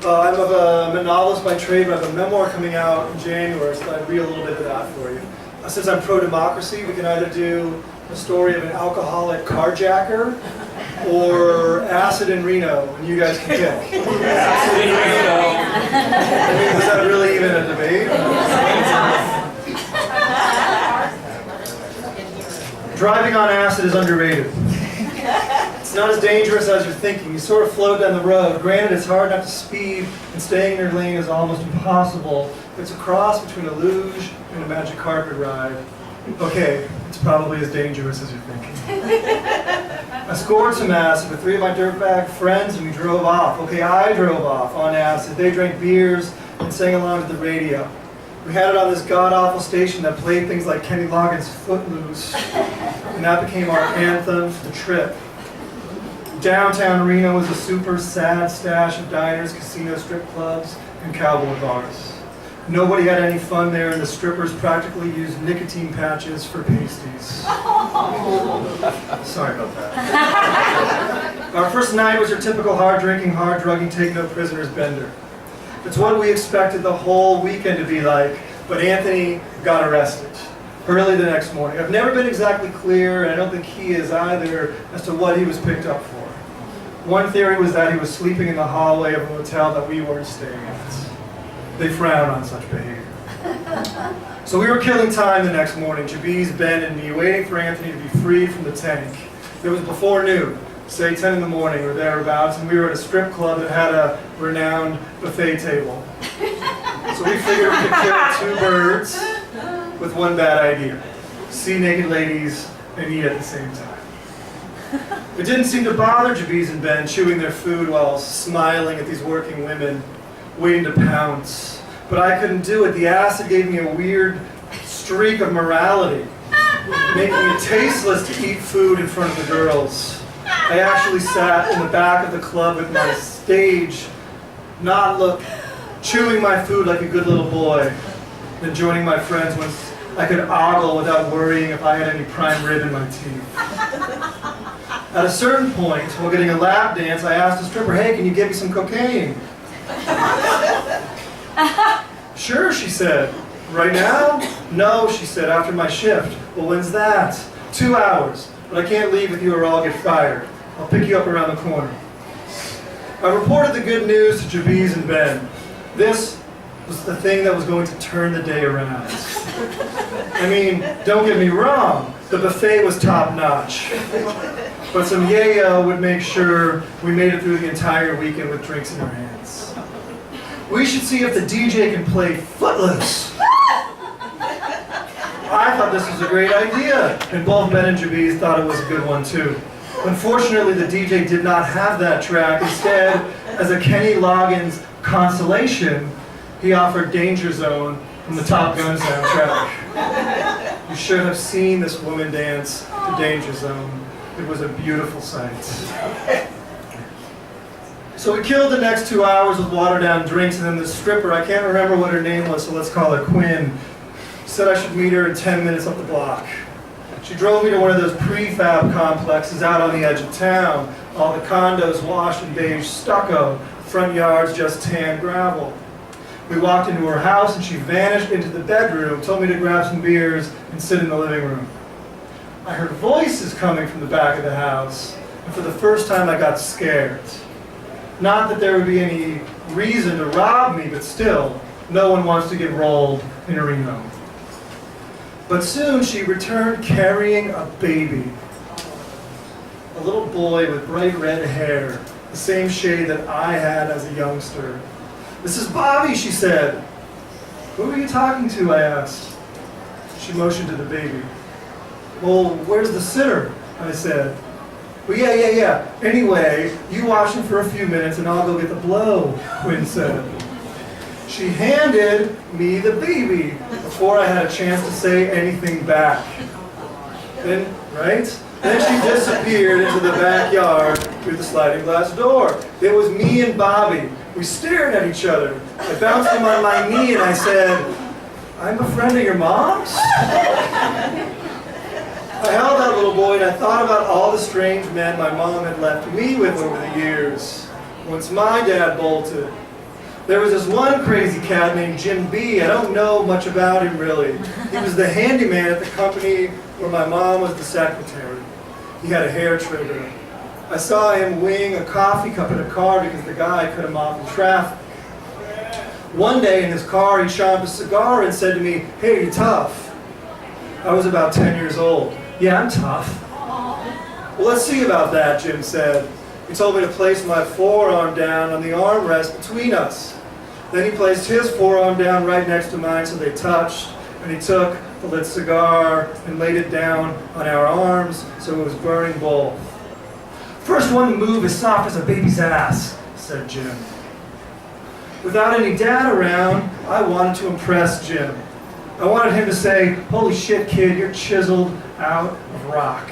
I'm a novelist by trade, but I have a memoir coming out in January, so I'd read a little bit of that for you. Since I'm pro-democracy, we can either do a story of an alcoholic carjacker or acid in Reno, and you guys can pick. Acid in Reno. I mean, was that really even a debate? Driving on acid is underrated. It's not as dangerous as you're thinking. You sort of float down the road. Granted, it's hard not to speed, and staying in your lane is almost impossible. It's a cross between a luge and a magic carpet ride. Okay, it's probably as dangerous as you're thinking. I scored some acid with 3 of my dirtbag friends, and we drove off. Okay, I drove off on acid. They drank beers and sang along to the radio. We had it on this god-awful station that played things like Kenny Loggins' Footloose, and that became our anthem for the trip. Downtown Reno was a super sad stash of diners, casinos, strip clubs, and cowboy bars. Nobody had any fun there, and the strippers practically used nicotine patches for pasties. Sorry about that. Our first night was your typical hard-drinking, hard-drugging, take-no-prisoners bender. It's what we expected the whole weekend to be like, but Anthony got arrested early the next morning. I've never been exactly clear, and I don't think he is either, as to what he was picked up for. One theory was that he was sleeping in the hallway of a hotel that we weren't staying at. They frown on such behavior. So we were killing time the next morning, Jabiz, Ben, and me, waiting for Anthony to be freed from the tank. It was before noon, say 10 in the morning or thereabouts, and we were at a strip club that had a renowned buffet table. So we figured we could kill 2 birds with one bad idea. See naked ladies and eat at the same time. It didn't seem to bother Jabiz and Ben chewing their food while smiling at these working women, waiting to pounce. But I couldn't do it. The acid gave me a weird streak of morality, making it tasteless to eat food in front of the girls. I actually sat in the back of the club with my stage, chewing my food like a good little boy, then joining my friends once I could ogle without worrying if I had any prime rib in my teeth. At a certain point, while getting a lap dance, I asked the stripper, "Hey, can you give me some cocaine?" "Sure," she said. "Right now?" "No," she said, "after my shift." "Well, when's that?" 2 hours. "But I can't leave with you or I'll get fired. I'll pick you up around the corner." I reported the good news to Jabiz and Ben. This was the thing that was going to turn the day around. I mean, don't get me wrong, the buffet was top-notch. But some yayo would make sure we made it through the entire weekend with drinks in our hands. We should see if the DJ can play Footloose. I thought this was a great idea, and both Ben and Jabiz thought it was a good one too. Unfortunately, the DJ did not have that track. Instead, as a Kenny Loggins consolation, he offered Danger Zone from the Top Gun soundtrack. You should have seen this woman dance to Danger Zone. It was a beautiful sight. So we killed the next 2 hours with watered-down drinks, and then the stripper, I can't remember what her name was, so let's call her Quinn, said I should meet her in 10 minutes up the block. She drove me to one of those prefab complexes out on the edge of town. All the condos washed in beige stucco, front yards just tan gravel. We walked into her house and she vanished into the bedroom, told me to grab some beers and sit in the living room. I heard voices coming from the back of the house, and for the first time I got scared. Not that there would be any reason to rob me, but still, no one wants to get rolled in Reno. But soon she returned carrying a baby. A little boy with bright red hair, the same shade that I had as a youngster. "This is Bobby," she said. "Who are you talking to?" I asked. She motioned to the baby. "Well, where's the sitter?" I said. "Well, yeah. Anyway, you watch him for a few minutes and I'll go get the blow," Quinn said. She handed me the baby before I had a chance to say anything back. Then she disappeared into the backyard through the sliding glass door. It was me and Bobby. We stared at each other. I bounced him on my knee and I said, "I'm a friend of your mom's?" I held that little boy and I thought about all the strange men my mom had left me with over the years. Once my dad bolted, There was this one crazy cat named Jim B. I don't know much about him really. He was the handyman at the company where my mom was the secretary. He had a hair trigger. I saw him wing a coffee cup in a car because the guy cut him off in traffic. One day in his car he shot up a cigar and said to me, "Hey, are you tough?" I was about 10 years old. "Yeah, I'm tough." "Well, let's see about that," Jim said. He told me to place my forearm down on the armrest between us. Then he placed his forearm down right next to mine so they touched, and he took the lit cigar and laid it down on our arms so it was burning both. "First one to move as soft as a baby's ass," said Jim. Without any dad around, I wanted to impress Jim. I wanted him to say, "Holy shit, kid, you're chiseled out of rock."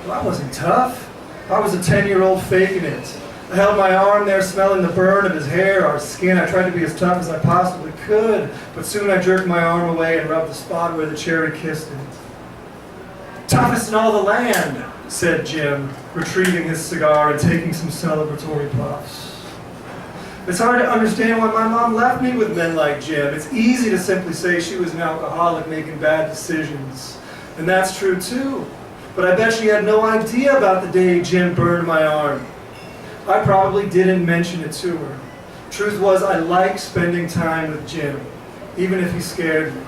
Well, I wasn't tough. I was a 10-year-old faking it. I held my arm there smelling the burn of his hair, our skin. I tried to be as tough as I possibly could, but soon I jerked my arm away and rubbed the spot where the cherry kissed it. "Toughest in all the land," said Jim, retrieving his cigar and taking some celebratory puffs. It's hard to understand why my mom left me with men like Jim. It's easy to simply say she was an alcoholic making bad decisions. And that's true too. But I bet she had no idea about the day Jim burned my arm. I probably didn't mention it to her. Truth was, I liked spending time with Jim, even if he scared me.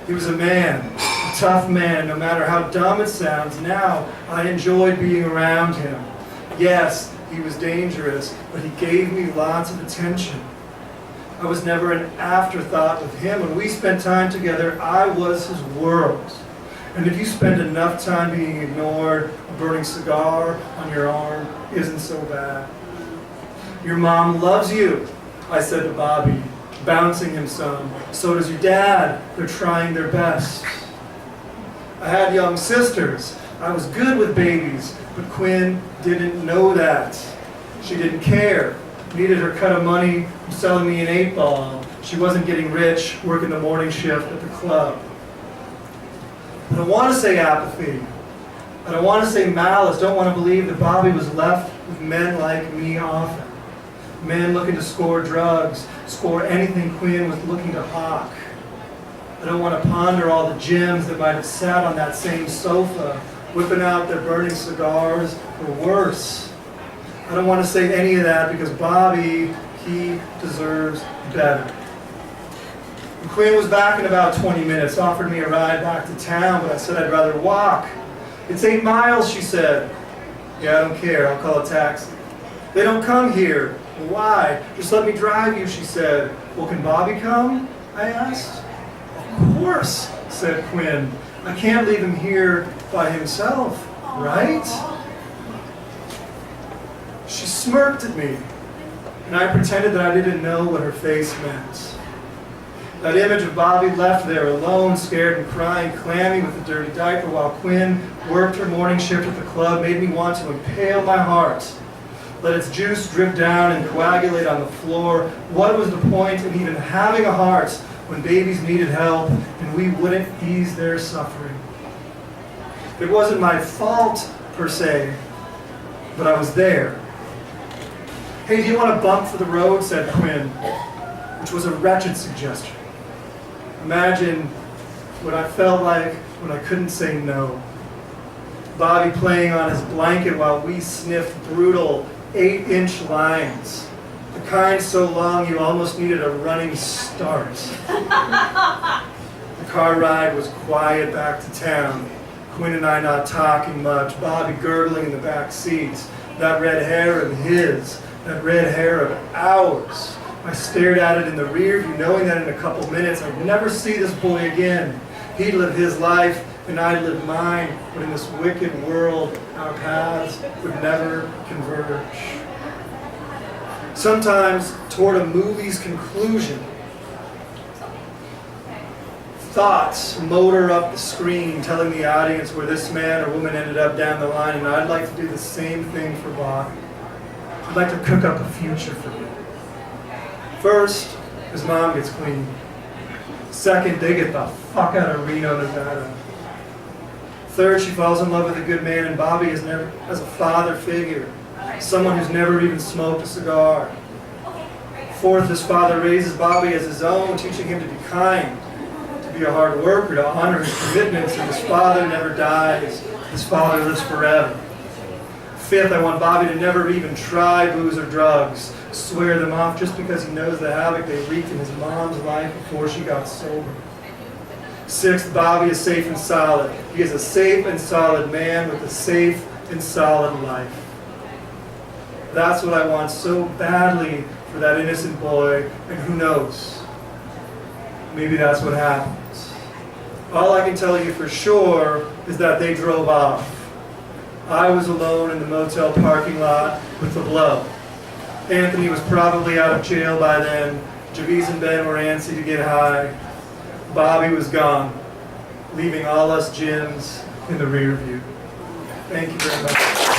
He was a man, a tough man, no matter how dumb it sounds. Now, I enjoyed being around him. Yes, he was dangerous, but he gave me lots of attention. I was never an afterthought with him. When we spent time together, I was his world. And if you spend enough time being ignored, a burning cigar on your arm isn't so bad. "Your mom loves you," I said to Bobby, bouncing him some. "So does your dad. They're trying their best." I had young sisters. I was good with babies, but Quinn didn't know that. She didn't care. Needed her cut of money from selling me an 8-ball. She wasn't getting rich working the morning shift at the club. I don't want to say apathy. I don't want to say malice. Don't want to believe that Bobby was left with men like me often. Men looking to score drugs, score anything Quinn was looking to hawk. I don't want to ponder all the Jims that might have sat on that same sofa, whipping out their burning cigars, or worse. I don't want to say any of that because Bobby, he deserves better. Quinn was back in about 20 minutes, offered me a ride back to town, but I said I'd rather walk. "It's 8 miles, she said. "Yeah, I don't care, I'll call a taxi." "They don't come here." "Well, why?" "Just let me drive you," she said. "Well, can Bobby come?" I asked. "Of course," said Quinn. "I can't leave him here by himself, right?" She smirked at me, and I pretended that I didn't know what her face meant. That image of Bobby left there alone, scared and crying, clammy with a dirty diaper while Quinn worked her morning shift at the club made me want to impale my heart. Let its juice drip down and coagulate on the floor. What was the point in even having a heart when babies needed help and we wouldn't ease their suffering? It wasn't my fault, per se, but I was there. "Hey, do you want a bump for the road?" said Quinn, which was a wretched suggestion. Imagine what I felt like when I couldn't say no. Bobby playing on his blanket while we sniffed brutal 8-inch lines. The kind so long you almost needed a running start. The car ride was quiet back to town. Quinn and I not talking much. Bobby gurgling in the back seat. That red hair of his. That red hair of ours. I stared at it in the rear view, knowing that in a couple minutes I'd never see this boy again. He'd live his life, and I'd live mine, but in this wicked world, our paths would never converge. Sometimes, toward a movie's conclusion, thoughts motor up the screen, telling the audience where this man or woman ended up down the line, and I'd like to do the same thing for Bobby. I'd like to cook up a future for him. First, his mom gets clean. Second, they get the fuck out of Reno, Nevada. Third, she falls in love with a good man, and Bobby is never as a father figure, someone who's never even smoked a cigar. Fourth, his father raises Bobby as his own, teaching him to be kind, to be a hard worker, to honor his commitments, and his father never dies. His father lives forever. Fifth, I want Bobby to never even try booze or drugs, swear them off just because he knows the havoc they wreaked in his mom's life before she got sober. Sixth, Bobby is safe and solid. He is a safe and solid man with a safe and solid life. That's what I want so badly for that innocent boy, and who knows? Maybe that's what happens. All I can tell you for sure is that they drove off. I was alone in the motel parking lot with the blow. Anthony was probably out of jail by then. Javiz and Ben were antsy to get high. Bobby was gone, leaving all us Jims in the rear view. Thank you very much.